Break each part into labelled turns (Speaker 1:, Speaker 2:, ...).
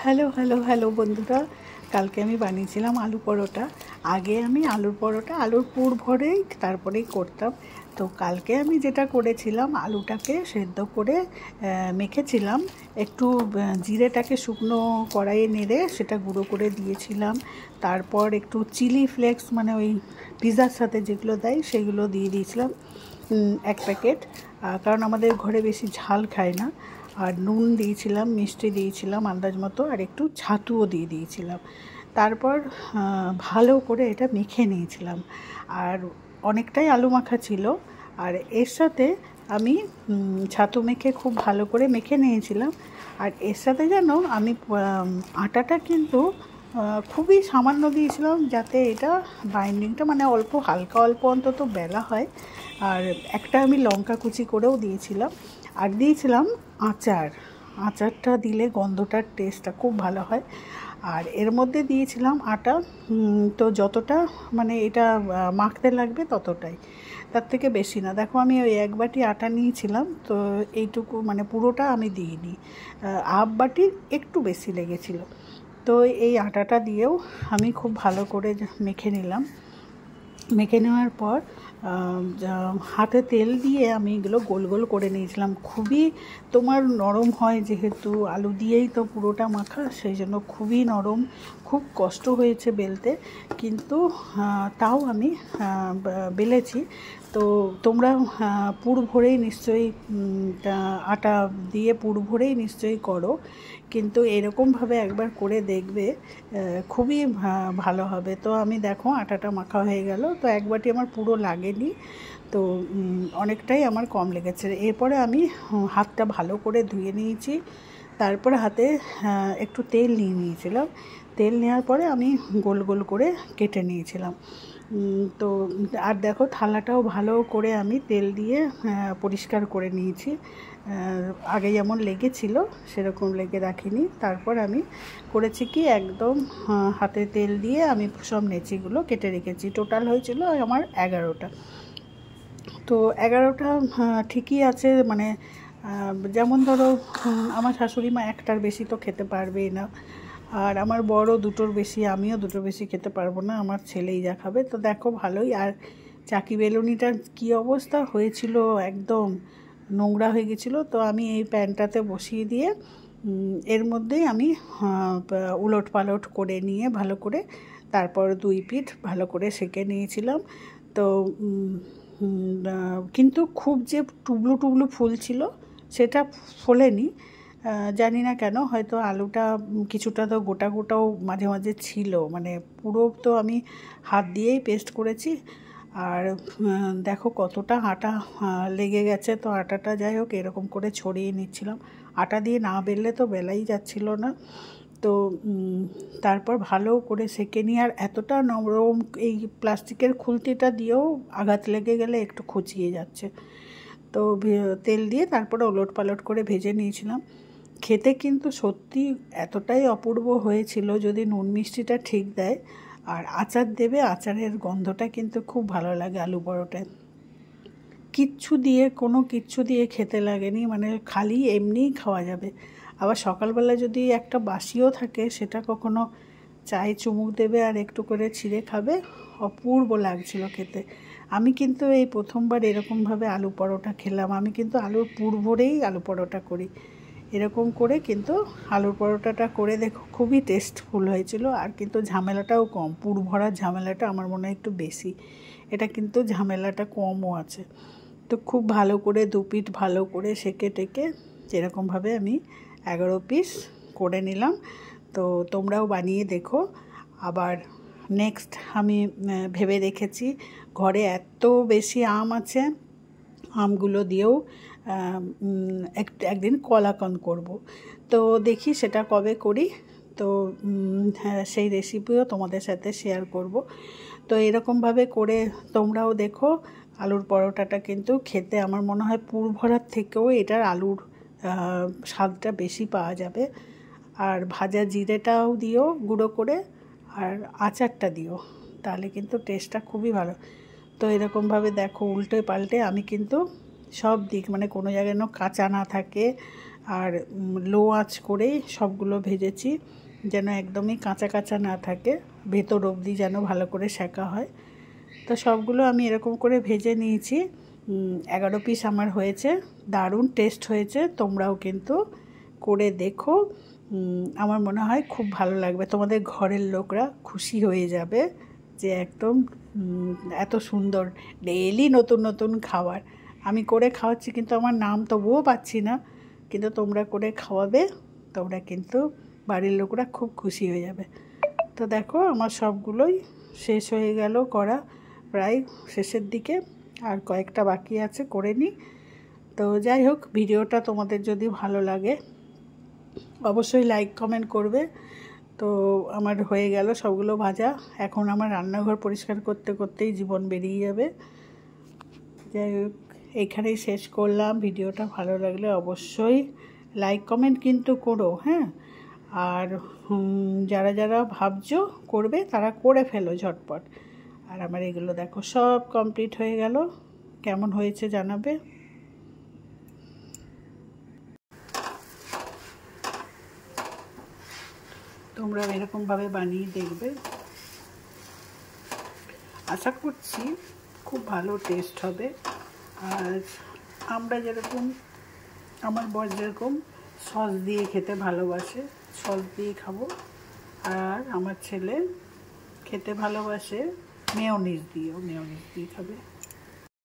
Speaker 1: Hello hello hello বন্ধুরা, কালকে আমি বানিয়েছিলাম আলু পরোটা। আগে আমি আলুর পরোটা আলুর পুর ভরেই তারপরেই করতাম। তো কালকে আমি যেটা করেছিলাম, আলুটাকে সেদ্ধ করে মেখেছিলাম, একটু জিরেটাকে শুকনো কড়াইয়ে নেড়ে সেটা গুঁড়ো করে দিয়েছিলাম। তারপর একটু চিলি ফ্লেক্স, মানে ওই পিৎজার সাথে যেগুলো দেয় সেগুলো দিয়ে দিয়েছিলাম 1 প্যাকেট, কারণ আমাদের ঘরে বেশি ঝাল খায় না। আর নুন দিয়েছিলাম, মিষ্টি দিয়েছিলাম আন্দাজ মতো, আর একটু ছাতুও দিয়ে দিয়েছিলাম। তারপর ভালো করে এটা মেখে নিয়েছিলাম। আর অনেকটাই আলু মাখা ছিল, আর এর সাথে আমি ছাতু মেখে খুব ভালো করে মেখে নিয়েছিলাম। আর এর সাথে যেন আমি আটাটা কিন্তু খুবই সামান্য দিয়েছিলাম, যাতে এটা বাইন্ডিংটা মানে অল্প হালকা অল্প অন্তত বেলা হয়। আর একটা আমি লঙ্কা কুচি করেও দিয়েছিলাম, আর দিয়েছিলাম আচারটা দিলে গন্ধটার টেস্টটা খুব ভালো হয়। আর এর মধ্যে দিয়েছিলাম আটা, তো যতটা মানে এটা মাখতে লাগবে ততটাই, তার থেকে বেশি না। দেখো আমি ওই 1 বাটি আটা নিয়েছিলাম, তো এইটুকু মানে পুরোটা আমি দিইনি, হাফ বাটির একটু বেশি লেগেছিল। তো এই আটাটা দিয়েও আমি খুব ভালো করে মেখে নিলাম। মেখে নেওয়ার পর হাতে তেল দিয়ে আমি এগুলো গোল গোল করে নিয়েছিলাম। খুবই তোমার নরম হয়, যেহেতু আলু দিয়েই তো পুরোটা মাখা, সেই জন্য খুবই নরম, খুব কষ্ট হয়েছে বেলতে, কিন্তু তাও আমি বেলেছি। তো তোমরা পুর ভরেই নিশ্চয়ই আটা দিয়ে পুর ভরেই নিশ্চয়ই করো, কিন্তু এরকমভাবে একবার করে দেখবে, খুবই ভালো হবে। তো আমি দেখো আটাটা মাখা হয়ে গেল, তো 1 বাটি আমার পুরো লাগেনি, তো অনেকটাই আমার কম লেগেছে। এরপরে আমি হাতটা ভালো করে ধুয়ে নিয়েছি, তারপরে হাতে একটু তেল নিয়ে নিয়েছিলাম। তেল নেওয়ার পরে আমি গোল গোল করে কেটে নিয়েছিলাম। তো আর দেখো থালাটাও ভালো করে আমি তেল দিয়ে পরিষ্কার করে নিয়েছি। আগে যেমন লেগেছিল সেরকম লেগে রাখিনি। তারপর আমি করেছি কি, একদম হাতে তেল দিয়ে আমি সব নেচিগুলো কেটে রেখেছি। টোটাল হয়েছিল আমার 11টা। তো 11টা ঠিকই আছে, মানে যেমন ধরো আমার শাশুড়ি মা একটার বেশি তো খেতে পারবেই না, আর আমার বড় দুটোর বেশি, আমিও দুটোর বেশি খেতে পারবো না, আমার ছেলেই যা খাবে। তো দেখো ভালোই। আর চাকি বেলুনিটার কী অবস্থা হয়েছিল, একদম নোংরা হয়ে গেছিলো। তো আমি এই প্যানটাতে বসিয়ে দিয়ে এর মধ্যেই আমি উলট পালট করে নিয়ে ভালো করে, তারপর 2 পিঠ ভালো করে সেঁকে নিয়েছিলাম। তো কিন্তু খুব যে টুবলু টুবলু ফুল ছিল সেটা ফোলেনি, জানি না কেন, হয়তো আলুটা কিছুটা তো গোটা গোটাও মাঝে মাঝে ছিল, মানে পুরো তো আমি হাত দিয়েই পেস্ট করেছি। আর দেখো কতটা আটা লেগে গেছে। তো আটাটা যাই হোক এরকম করে ছড়িয়ে নিচ্ছিলাম, আটা দিয়ে না বেললে তো বেলাই যাচ্ছিল না। তো তারপর ভালো করে সেঁকে নিয়ে, আর এতটা নরম, এই প্লাস্টিকের খুলতিটা দিয়েও আঘাত লেগে গেলে একটু খুঁচিয়ে যাচ্ছে। তো তেল দিয়ে তারপরে ওলট পালট করে ভেজে নিয়েছিলাম। খেতে কিন্তু সত্যি এতটাই অপূর্ব হয়েছিল, যদি নুন মিষ্টিটা ঠিক দেয় আর আচার দেবে, আচারের গন্ধটা কিন্তু খুব ভালো লাগে আলু পরোটায়। কোনো কিচ্ছু দিয়ে খেতে লাগেনি, মানে খালি এমনিই খাওয়া যাবে। আবার সকালবেলা যদি একটা বাসিও থাকে, সেটা কখনো চায়ে চুমুক দেবে আর একটু করে ছিঁড়ে খাবে, অপূর্ব লাগছিল খেতে। আমি কিন্তু এই প্রথমবার এরকমভাবে আলু পরোটা খেলাম। আমি কিন্তু আলুর পুর ভরেই আলু পরোটা করি, এরকম করে কিন্তু আলুর পরোটাটা করে দেখো, খুবই টেস্টফুল হয়েছিল। আর কিন্তু ঝামেলাটাও কম, পুর ভরার ঝামেলাটা আমার মনে হয় একটু বেশি, এটা কিন্তু ঝামেলাটা কমও আছে। তো খুব ভালো করে 2 পিঠ ভালো করে সেঁকে টেকে যেরকমভাবে আমি 11 পিস করে নিলাম। তো তোমরাও বানিয়ে দেখো। আবার নেক্সট আমি ভেবে রেখেছি, ঘরে এত বেশি আম আছে, আমগুলো দিয়েও একদিন কলাকন্দ করব। তো দেখি সেটা কবে করি। তো হ্যাঁ, সেই রেসিপিও তোমাদের সাথে শেয়ার করব। তো এরকমভাবে করে তোমরাও দেখো। আলুর পরোটাটা কিন্তু খেতে আমার মনে হয় পুর ভরার থেকেও এটার আলুর স্বাদটা বেশি পাওয়া যাবে। আর ভাজা জিরেটাও দিও গুঁড়ো করে, আর আচারটা দিও, তাহলে কিন্তু টেস্টটা খুবই ভালো। তো এরকমভাবে দেখো উল্টে পাল্টে আমি কিন্তু সব দিক, মানে কোনো জায়গায় যেন কাঁচা না থাকে, আর লো আঁচ করে সবগুলো ভেজেছি, যেন একদমই কাঁচা কাঁচা না থাকে, ভেতর অবধি যেন ভালো করে সেঁকা হয়। তো সবগুলো আমি এরকম করে ভেজে নিয়েছি। 11 পিস আমার হয়েছে, দারুণ টেস্ট হয়েছে। তোমরাও কিন্তু করে দেখো, আমার মনে হয় খুব ভালো লাগবে, তোমাদের ঘরের লোকরা খুশি হয়ে যাবে যে একদম এত সুন্দর ডেইলি নতুন নতুন খাবার আমি করে খাওয়াচ্ছি, কিন্তু আমার নাম তবুও পাচ্ছি না, কিন্তু তোমরা করে খাওয়াবে, তোমরা কিন্তু বাড়ির লোকরা খুব খুশি হয়ে যাবে। তো দেখো আমার সবগুলোই শেষ হয়ে গেল করা, প্রায় শেষের দিকে, আর কয়েকটা বাকি আছে করে নিই। তো যাই হোক, ভিডিওটা তোমাদের যদি ভালো লাগে অবশ্যই লাইক কমেন্ট করবে। তো আমার হয়ে গেল সবগুলো ভাজা, এখন আমার রান্নাঘর পরিষ্কার করতে করতেই জীবন বেরিয়ে যাবে। যাই হোক, এইখানেই শেষ করলাম। ভিডিওটা ভালো লাগলে অবশ্যই লাইক কমেন্ট কিন্তু করো, হ্যাঁ। আর যারা যারা ভাবছো করবে তারা করে ফেলো ঝটপট। আর আমার এগুলো দেখো সব কমপ্লিট হয়ে গেল, কেমন হয়েছে জানাবে। তোমরা এরকমভাবে বানিয়ে দেখবে, আশা করছি খুব ভালো টেস্ট হবে। আর আমরা যেরকম, আমার বর যেরকম সস দিয়ে খেতে ভালোবাসে, সস দিয়ে খাবো, আর আমার ছেলে খেতে ভালোবাসে মেয়োনিজ দিয়ে খাবে।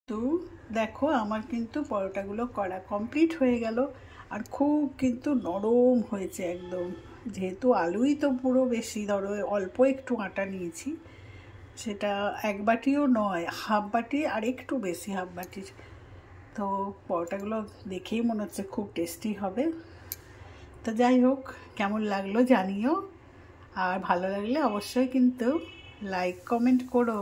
Speaker 1: তো দেখো আমার কিন্তু পরোটাগুলো করা কমপ্লিট হয়ে গেল, আর খুব কিন্তু নরম হয়েছে একদম। যেহেতু আলুই তো পুরো বেশি, ধরো অল্প একটু আটা নিয়েছি, সেটা 1 বাটিও নয়, হাফ বাটি, আর একটু বেশি, হাফ বাটির। তো পরোটাগুলো দেখেই মনে হচ্ছে খুব টেস্টি হবে। তো যাই হোক, কেমন লাগলো জানিও, আর ভালো লাগলে অবশ্যই কিন্তু লাইক কমেন্ট করো।